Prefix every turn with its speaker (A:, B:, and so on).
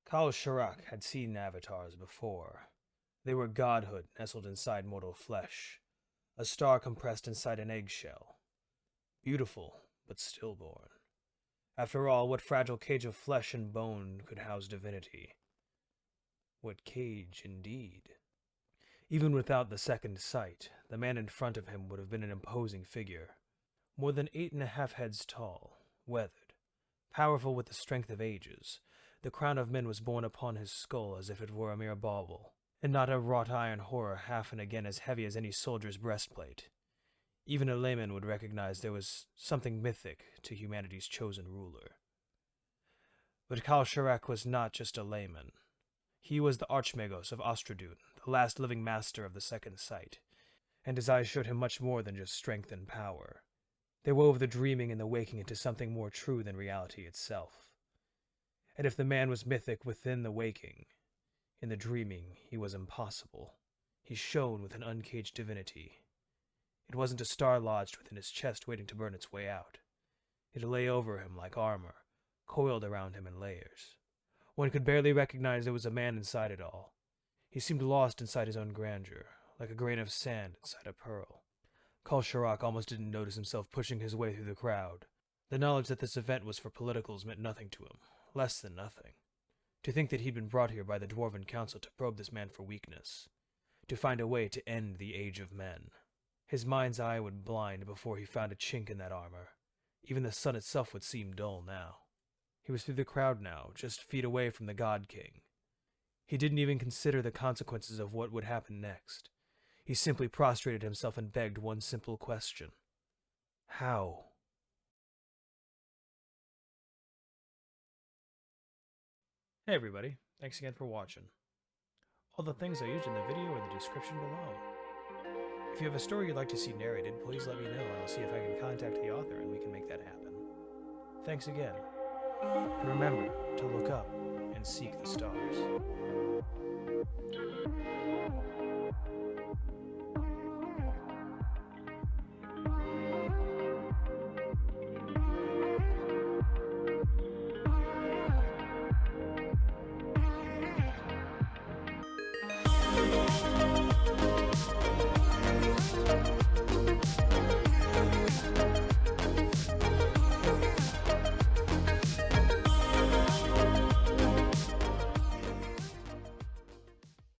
A: Kal Sharak had seen avatars before. They were godhood nestled inside mortal flesh, a star compressed inside an eggshell. Beautiful, but stillborn. After all, what fragile cage of flesh and bone could house divinity? What cage, indeed? Even without the second sight, the man in front of him would have been an imposing figure, more than 8.5 heads tall, weathered, powerful with the strength of ages. The crown of men was borne upon his skull as if it were a mere bauble, and not a wrought iron horror half and again as heavy as any soldier's breastplate. Even a layman would recognize there was something mythic to humanity's chosen ruler. But Kal Sharak was not just a layman. He was the Archmagos of Ostradun, the last living master of the Second Sight, and his eyes showed him much more than just strength and power. They wove the dreaming and the waking into something more true than reality itself. And if the man was mythic within the waking, in the dreaming he was impossible. He shone with an uncaged divinity. It wasn't a star lodged within his chest waiting to burn its way out. It lay over him like armor, coiled around him in layers. One could barely recognize there was a man inside it all. He seemed lost inside his own grandeur, like a grain of sand inside a pearl. Kal Sharak almost didn't notice himself pushing his way through the crowd. The knowledge that this event was for politicals meant nothing to him, less than nothing. To think that he'd been brought here by the Dwarven Council to probe this man for weakness, to find a way to end the Age of Men. His mind's eye would blind before he found a chink in that armor. Even the sun itself would seem dull now. He was through the crowd now, just feet away from the God King. He didn't even consider the consequences of what would happen next. He simply prostrated himself and begged one simple question. How? Hey everybody, thanks again for watching. All the things I used in the video are in the description below. If you have a story you'd like to see narrated, please let me know and I'll see if I can contact the author and we can make that happen. Thanks again. And remember to look up and seek the stars.